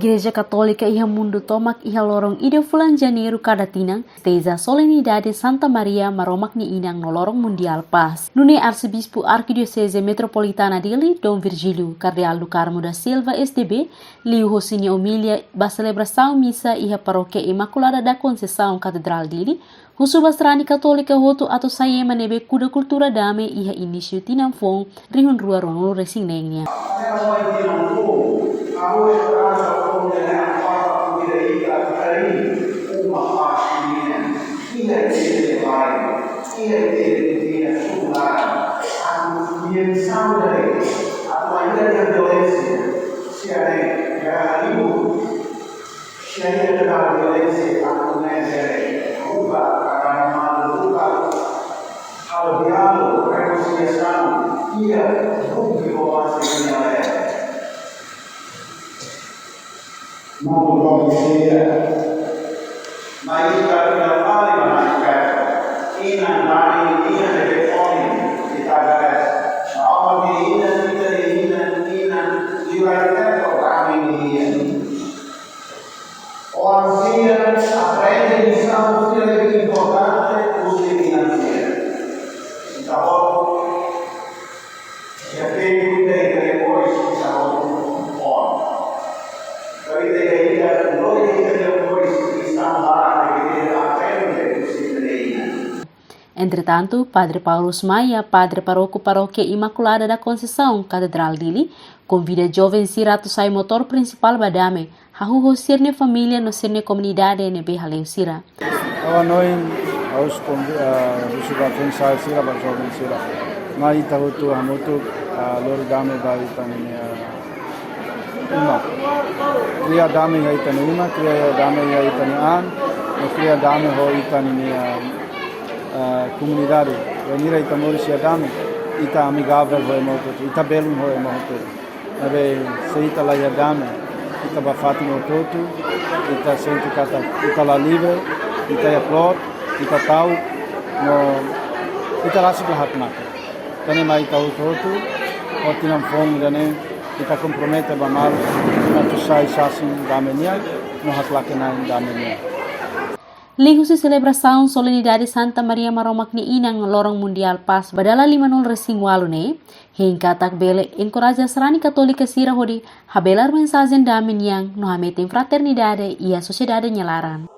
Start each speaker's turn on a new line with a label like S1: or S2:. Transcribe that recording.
S1: Igreja Católica iha mundo tomak iha lorong ide fulan Janeiro kada tinang steza solenidade Santa Maria maromak ni inang no lorong mundial paz. Nune Arcebispo Arquidiocese Metropolitana dele, Dom Virgílio Cardeal do Carmo da Silva SDB, liu hosini homilia ba celebração missa iha paróquia Imaculada da Conceição Catedral dele, husu basrani Católica hoto atau sayema nebe kuda kultura dame iha inisio tinang fong rihun rua ronolo resinengnya. Entretanto, Padre Paulus Maia, Padre Paróquia Imaculada da Conceição, Catedral dele, convida jovens sira to sai motor principal badame, hahu hosirne família no sirne comunidade nebe haleu sira.
S2: Noi aos suka pensar sira ba jovens sira. Mai tahutu hamutu lor dame ba itani uma. Kriya dame ga itani uma, kriya dame ga itani an, kriya dame ho itani comunidade, venir a Itamor se adame, ita amigável foi muito, ita belo foi muito, nabe se ita lá adame, ita bafati muito, ita sente kata, ita lá livre, ita é flor, ita tau, no, ita lá se berhat mata, tane mai tau todo, o tinam fome dane, ita compromete bamal, na tu sai sasin damenia, no hatlake na damenia.
S1: Lihusi celebração solenidade Santa Maria Maromak ni inang lorong mundial pas badala 5-0 resing walune, hingga tak bele encoraja serani Católica sira hodi habelar mensajen damen yang no hametin fraternidade ia sociedade nyelaran.